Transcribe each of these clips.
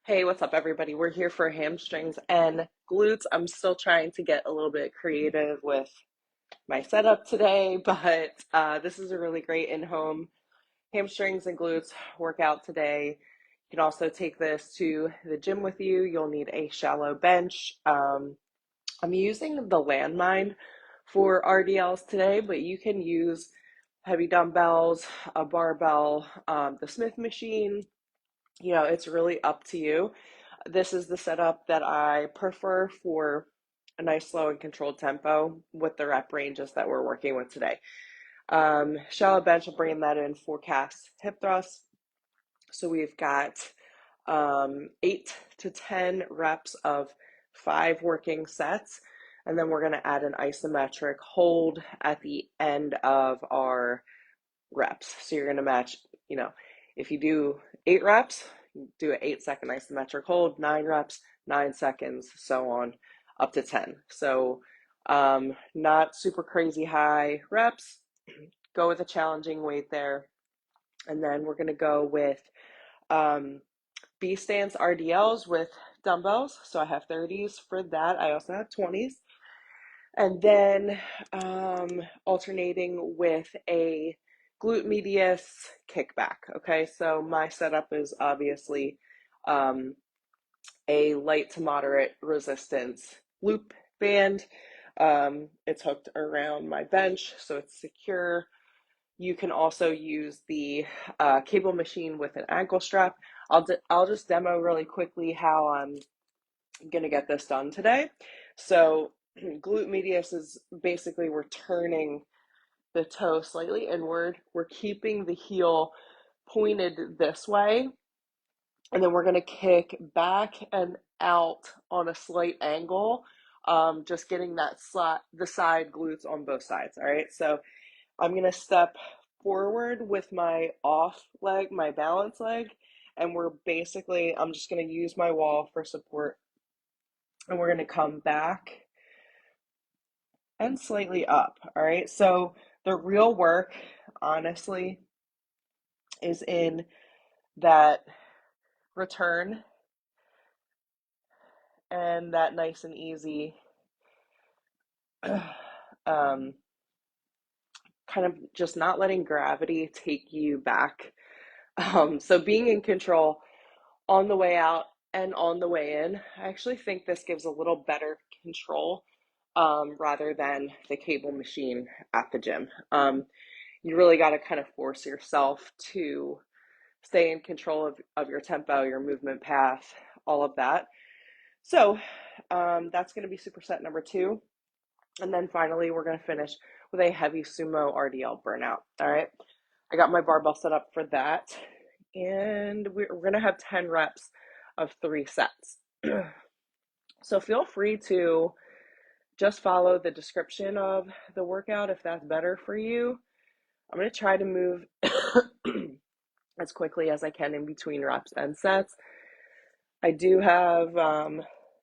Hey, what's up, everybody? We're here for hamstrings and glutes. I'm still trying to get a little bit creative with my setup today, but this is a really great in-home hamstrings and glutes workout today. You can also take this to the gym with you. You'll need a shallow bench. I'm using the Landmine for RDLs today, but you can use heavy dumbbells, a barbell, the Smith machine. It's really up to you. This is the setup that I prefer for a nice slow and controlled tempo with the rep ranges that we're working with today. Shallow bench, I'm bringing that in for KAS hip thrusts. So we've got 8 to 10 reps of 5 working sets. And then we're going to add an isometric hold at the end of our reps. So you're going to match, if you do 8 reps, do an 8-second isometric hold, 9 reps, 9 seconds, so on, up to 10. So not super crazy high reps. Go with a challenging weight there. And then we're going to go with B stance RDLs with dumbbells. So I have 30s for that. I also have 20s. And then alternating with a glute medius kickback. Okay, so my setup is obviously a light to moderate resistance loop band. It's hooked around my bench, so it's secure. You can also use the cable machine with an ankle strap. I'll just demo really quickly how I'm gonna get this done today. So glute medius is basically we're turning the toe slightly inward. We're keeping the heel pointed this way. And then we're going to kick back and out on a slight angle, just getting the side glutes on both sides. All right. So I'm going to step forward with my off leg, my balance leg. And I'm just going to use my wall for support. And we're going to come back and slightly up. All right. So the real work, honestly, is in that return and that nice and easy kind of just not letting gravity take you back. So being in control on the way out and on the way in, I actually think this gives a little better control rather than the cable machine at the gym. You really got to kind of force yourself to stay in control of your tempo, your movement path, all of that. So that's going to be superset number 2. And then finally, we're going to finish with a heavy sumo RDL burnout. All right. I got my barbell set up for that. And we're going to have 10 reps of 3 sets. So feel free to just follow the description of the workout if that's better for you. I'm going to try to move as quickly as I can in between reps and sets. I do have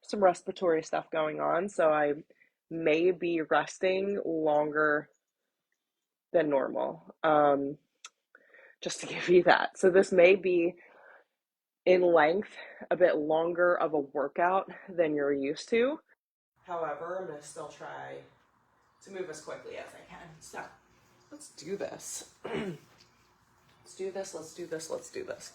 some respiratory stuff going on, so I may be resting longer than normal, just to give you that. So this may be in length a bit longer of a workout than you're used to. However, I'm going to still try to move as quickly as I can. So let's do this. Let's do this, let's do this, let's do this.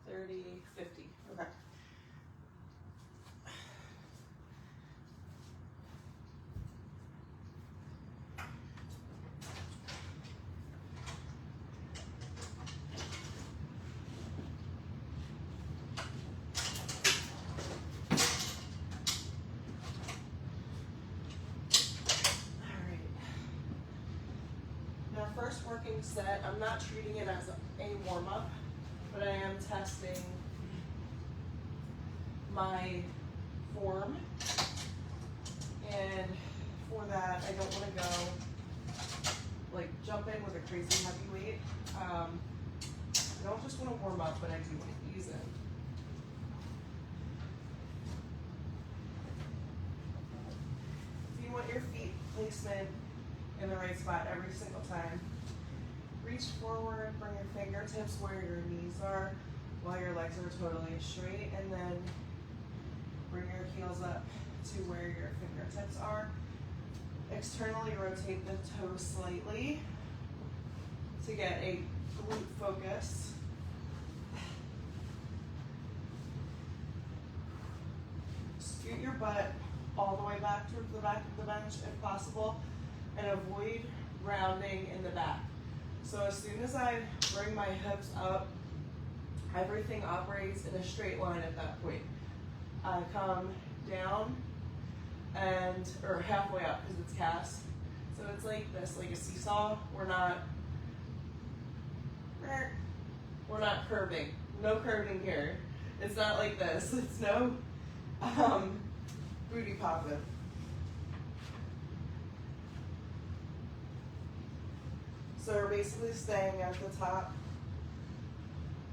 Thirty, 50. Okay. Now, first working set, I'm not treating it as a warm-up, but I am testing my form. And for that, I don't want to go jump in with a crazy heavy weight. I don't just want to warm up, but I do want to ease in. placement in the right spot every single time. Reach forward, bring your fingertips where your knees are while your legs are totally straight, and then bring your heels up to where your fingertips are. Externally rotate the toes slightly to get a glute focus. Scoot your butt all the way back towards the back of the bench if possible, and avoid rounding in the back. So as soon as I bring my hips up, everything operates in a straight line at that point. I come down or halfway up because it's KAS. So it's like this, like a seesaw. We're not curving. No curving here. It's not like this. It's no booty popping. So we're basically staying at the top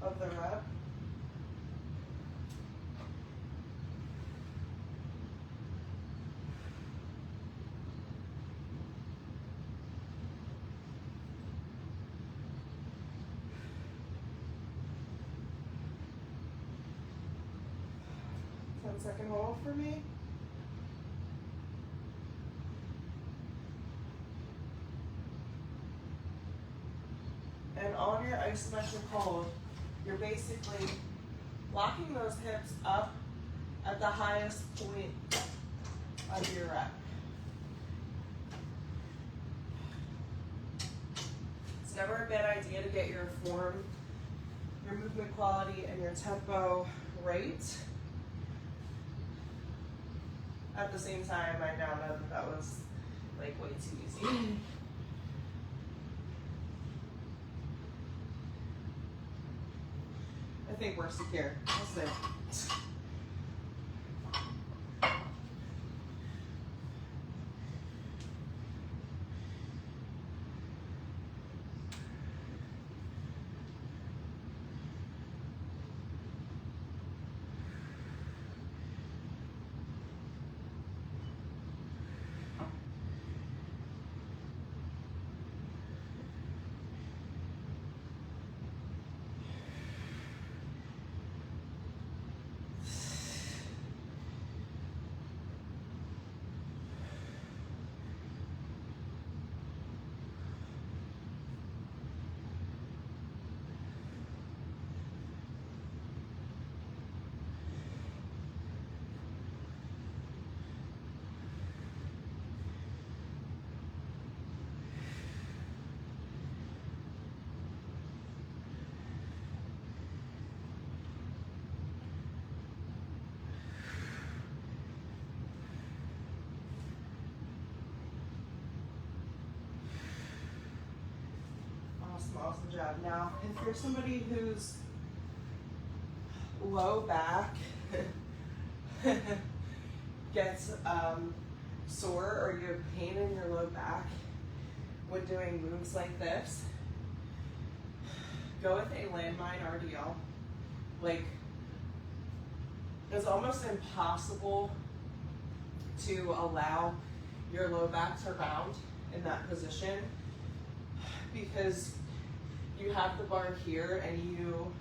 of the rep. Second hold for me. And on your isometric hold, you're basically locking those hips up at the highest point of your rep. It's never a bad idea to get your form, your movement quality, and your tempo right. At the same time, I now know that was like way too easy. I think we're secure. We'll see. Awesome job. Now, if you're somebody who's low back gets sore, or you have pain in your low back when doing moves like this, go with a Landmine RDL. Like, it's almost impossible to allow your low back to round in that position, because you have the bar here and you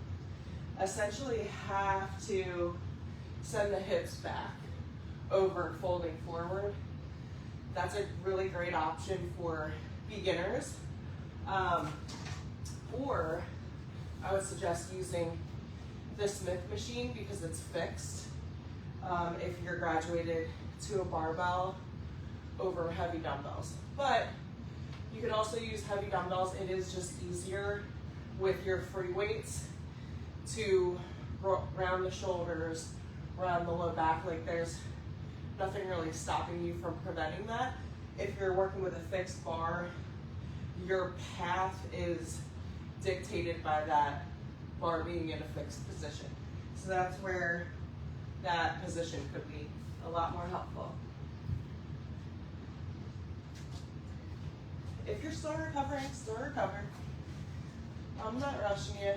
essentially have to send the hips back over, folding forward. That's a really great option for beginners. Or I would suggest using the Smith machine because it's fixed. If you're graduated to a barbell over heavy dumbbells. But you can also use heavy dumbbells. It is just easier with your free weights to round the shoulders, round the low back. Like, there's nothing really stopping you from preventing that. If you're working with a fixed bar, your path is dictated by that bar being in a fixed position. So that's where that position could be a lot more helpful. If you're still recovering, still recover. I'm not rushing you.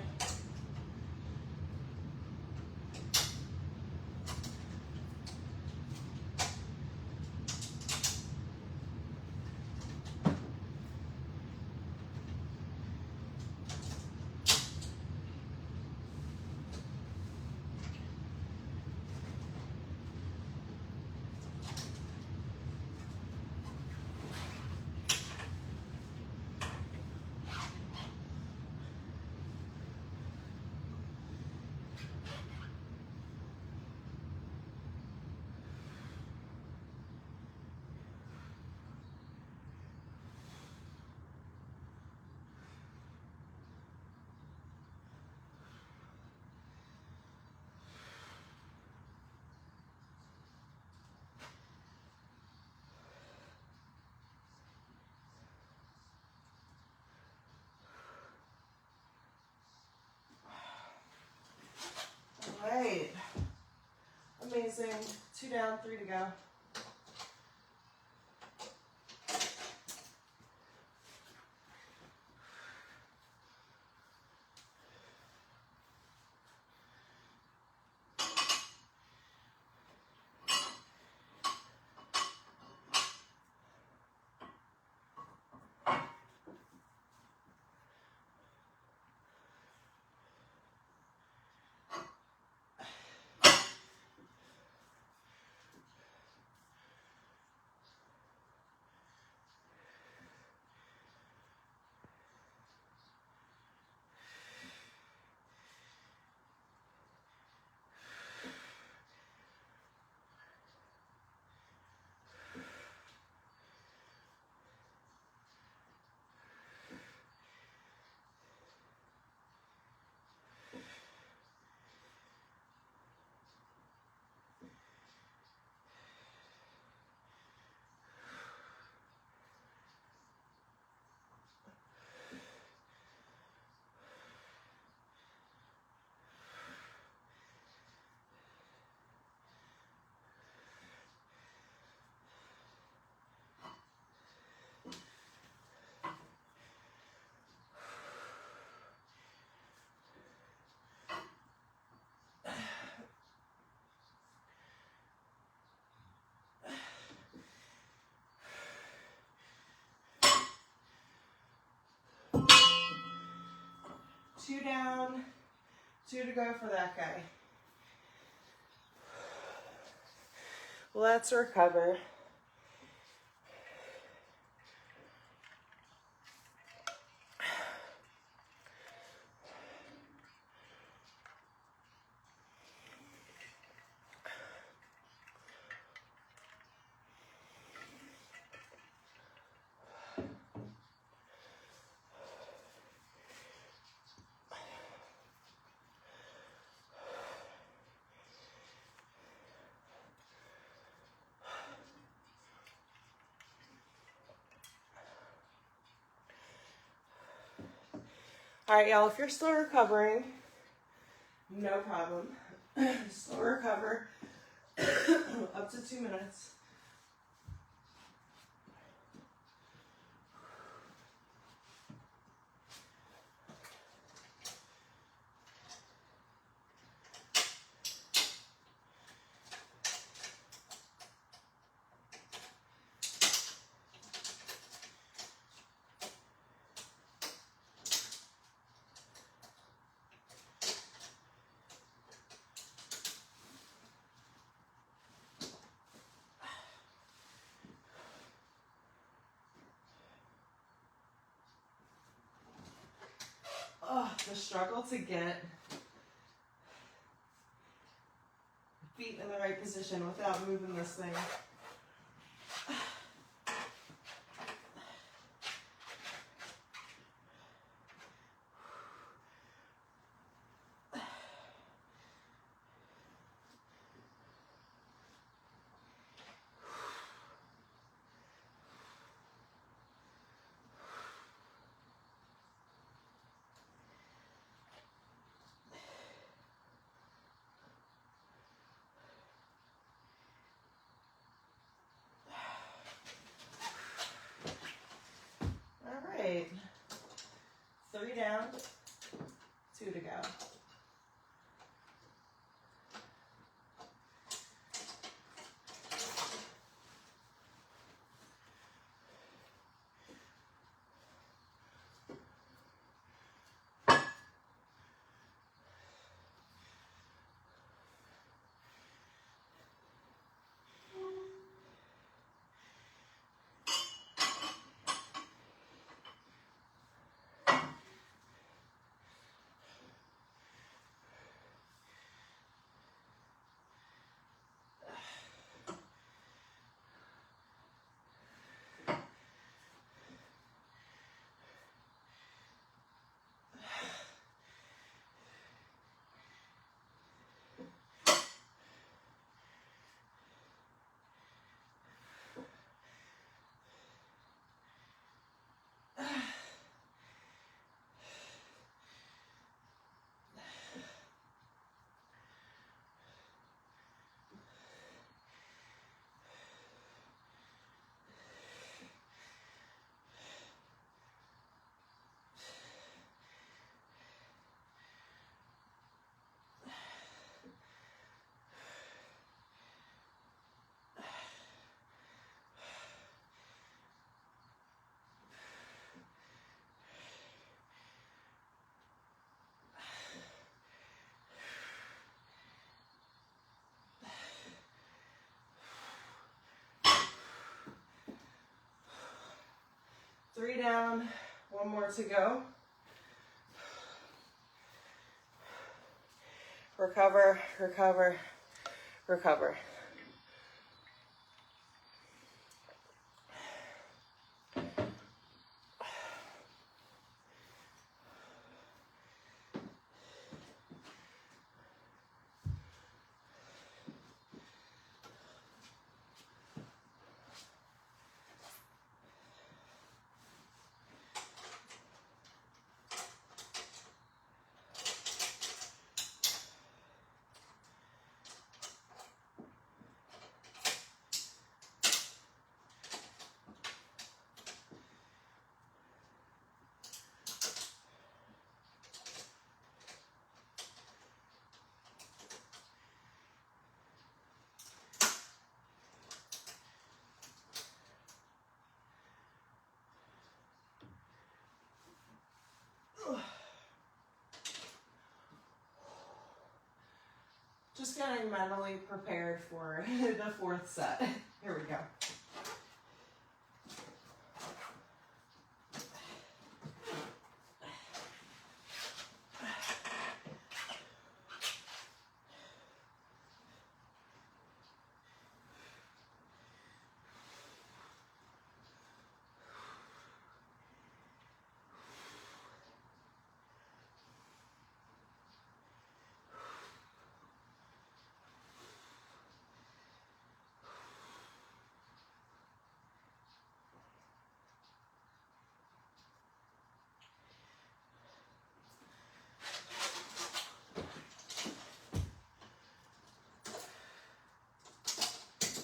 balancing. 2 down, 3 to go. Two down, 2 to go for that guy. Let's recover. All right, y'all, if you're still recovering, no problem. Still recover up to 2 minutes. Oh, the struggle to get feet in the right position without moving this thing. All right. 3 down, 2 to go. 3 down, 1 more to go. Recover, recover, recover. Just getting mentally prepared for the 4th set. Here we go.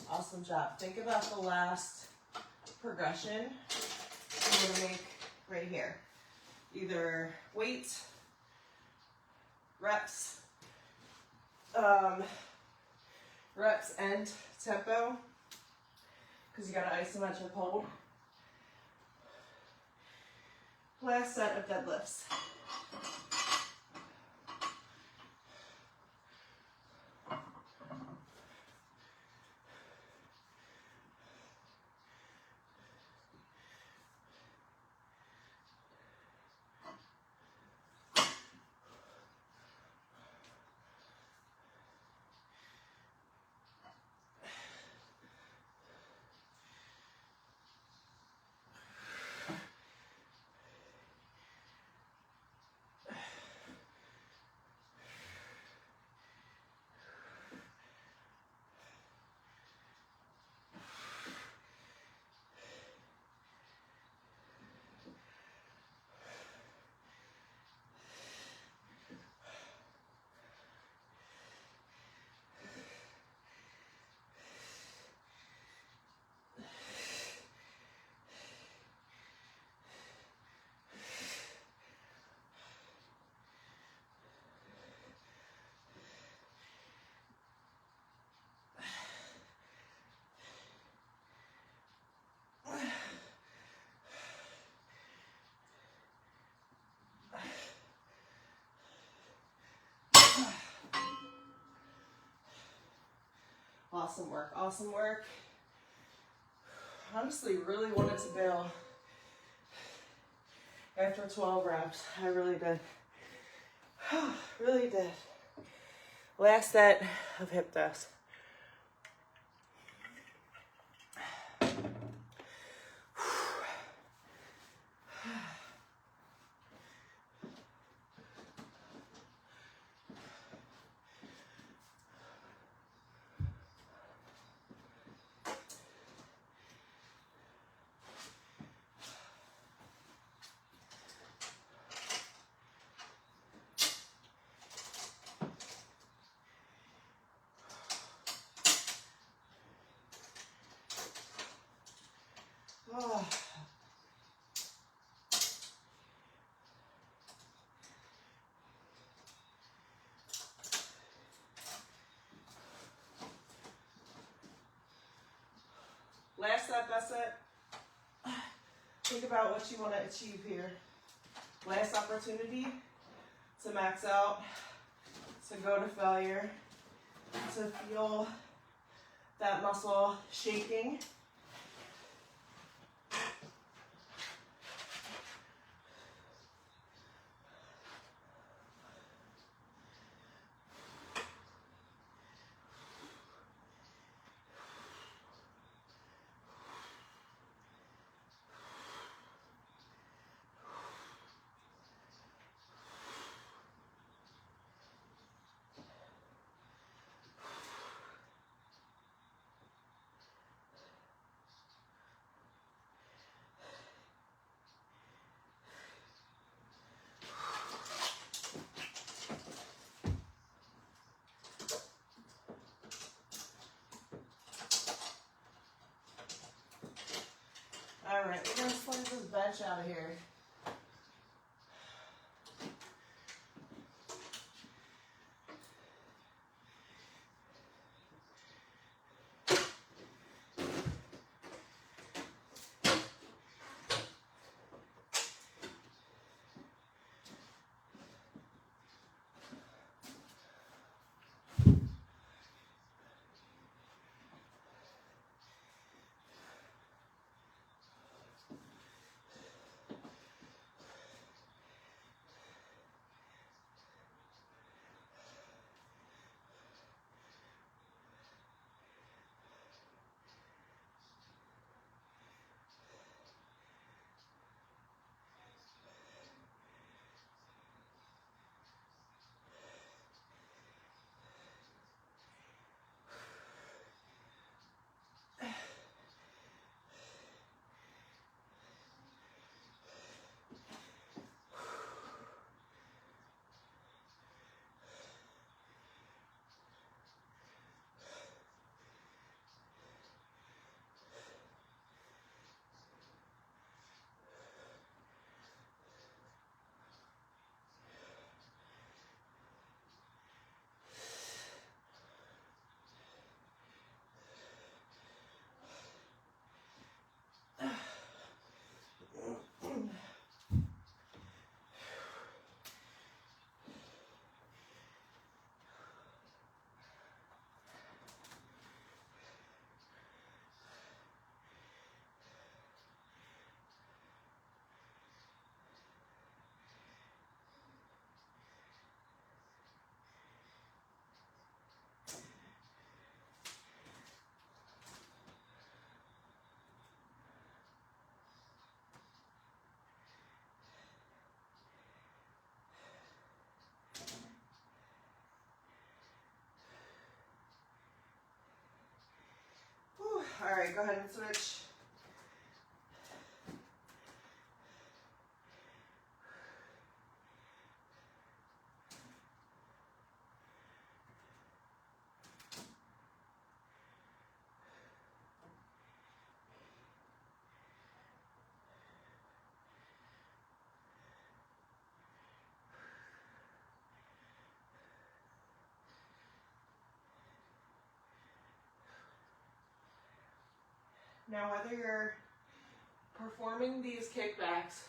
Awesome job. Think about the last progression you're going to make right here. Either weight, reps and tempo, because you got an isometric hold. Last set of deadlifts. Awesome work, awesome work. Honestly, really wanted to bail after 12 reps. I really did. Really did. Last set of hip thrust. Oh. Last set, best set. Think about what you want to achieve here. Last opportunity to max out, to go to failure, to feel that muscle shaking. stretch out of here. Whew. All right, go ahead and switch. Now, whether you're performing these kickbacks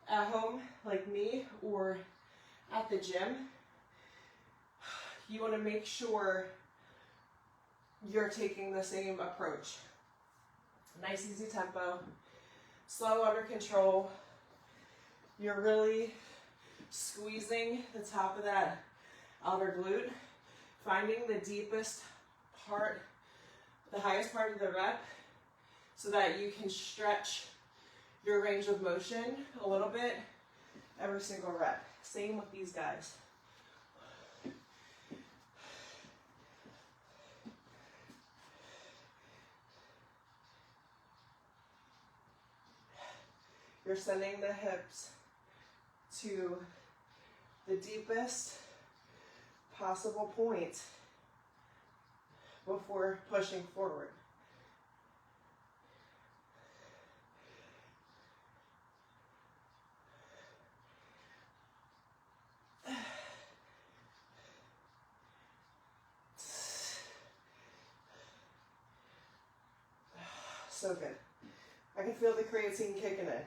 at home, like me, or at the gym, you want to make sure you're taking the same approach. Nice, easy tempo, slow, under control. You're really squeezing the top of that outer glute, finding the deepest part, the highest part of the rep, so that you can stretch your range of motion a little bit every single rep. Same with these guys. You're sending the hips to the deepest possible point before pushing forward. So good. I can feel the creatine kicking in.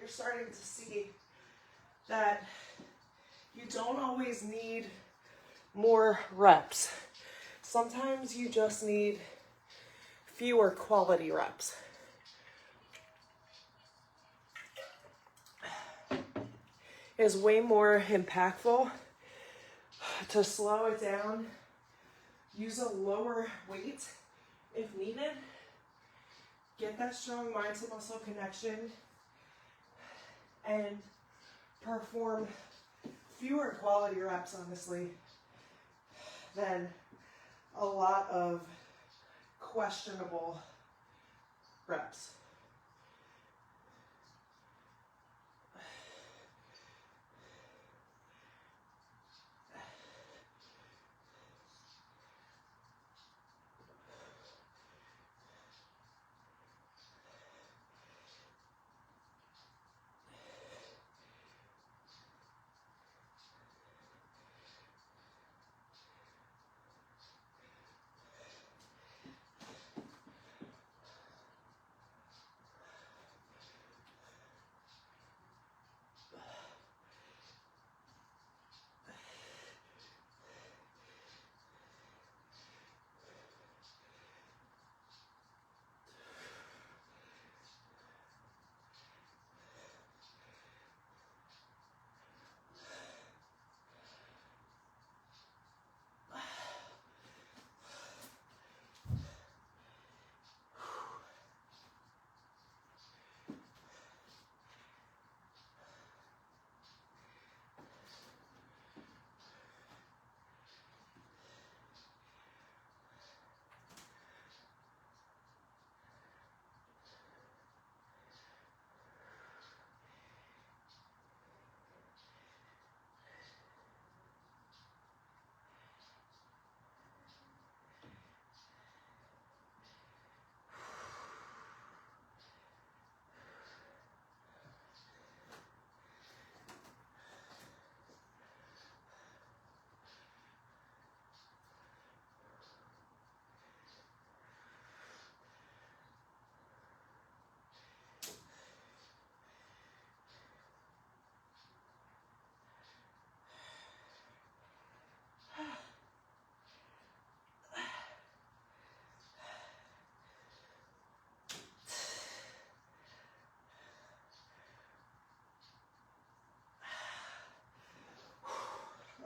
starting to see that you don't always need more reps. Sometimes you just need fewer quality reps. It is way more impactful to slow it down, use a lower weight if needed, get that strong mind to muscle connection, and perform fewer quality reps, honestly, than a lot of questionable reps.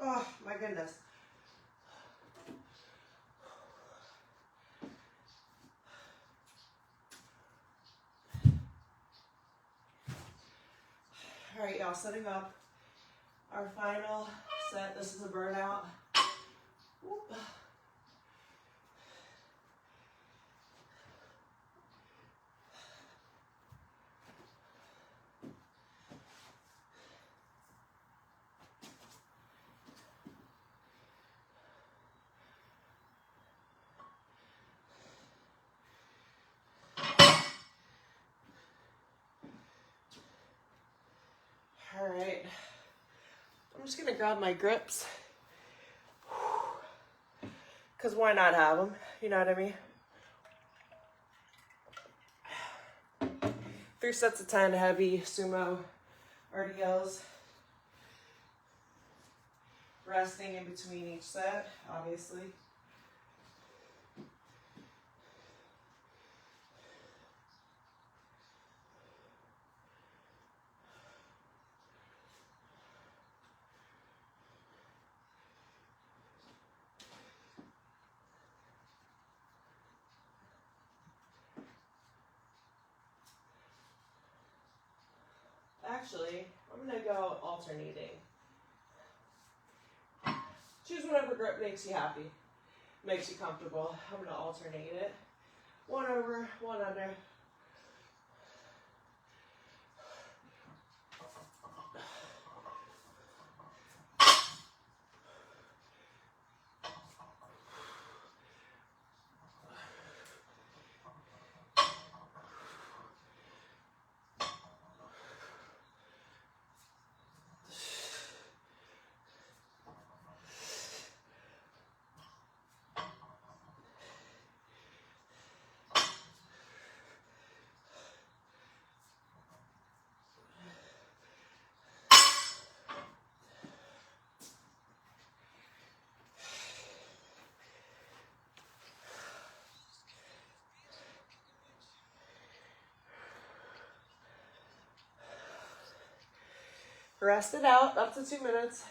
Oh my goodness. All right, y'all, setting up our final set. This is a burnout. Whoop. All right, I'm just gonna grab my grips, because why not have them? You know what I mean? 3 sets of 10 heavy sumo RDLs. Resting in between each set, obviously. Actually, I'm gonna go alternating. Choose whatever grip makes you happy, makes you comfortable. I'm gonna alternate it. 1 over, 1 under. Rest it out up to 2 minutes.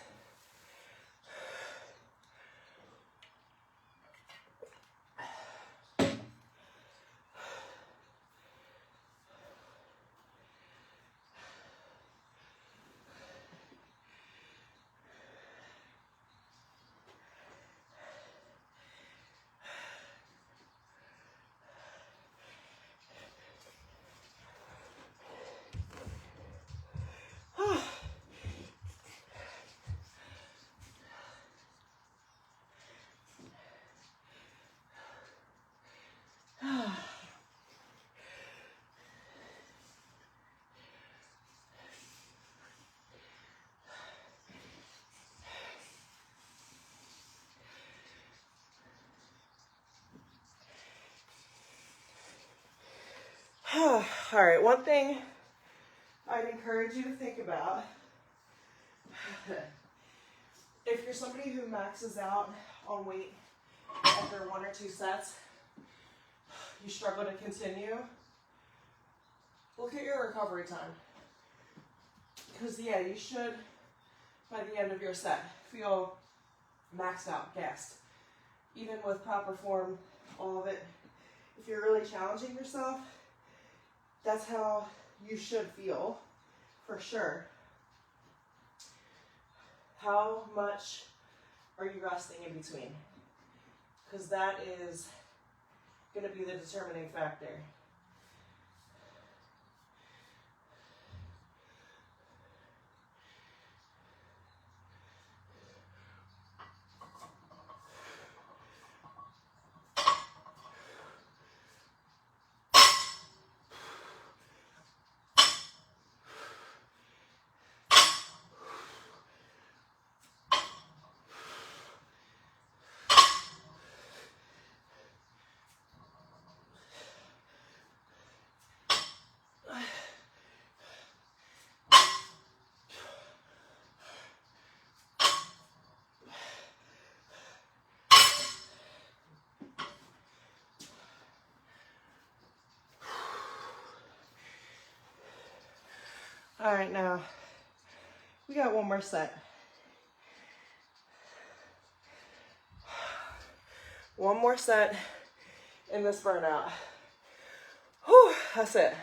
All right, one thing I'd encourage you to think about, if you're somebody who maxes out on weight after 1 or 2 sets, you struggle to continue, look at your recovery time. Because yeah, you should, by the end of your set, feel maxed out, gassed. Even with proper form, all of it, if you're really challenging yourself, that's how you should feel, for sure. How much are you resting in between? Because that is going to be the determining factor. All right, now we got one more set. One more set in this burnout. Whew, that's it.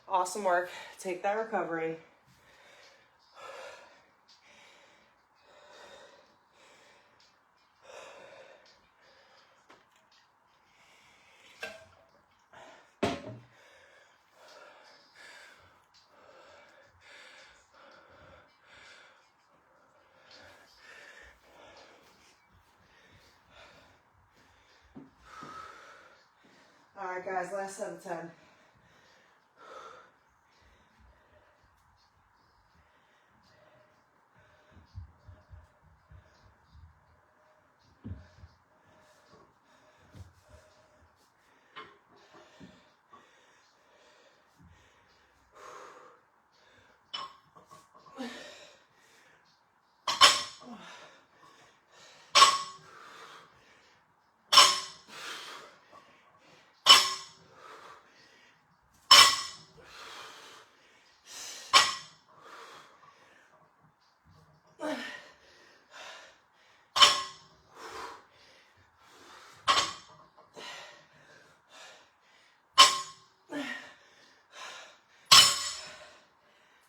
Awesome work. Take that recovery. All right, guys, last set of 10.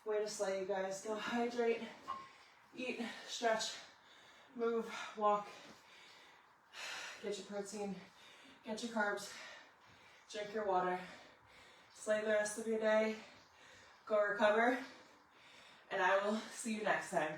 Way to slay, you guys. Go hydrate, eat, stretch, move, walk, get your protein, get your carbs, drink your water, slay the rest of your day, go recover, and I will see you next time.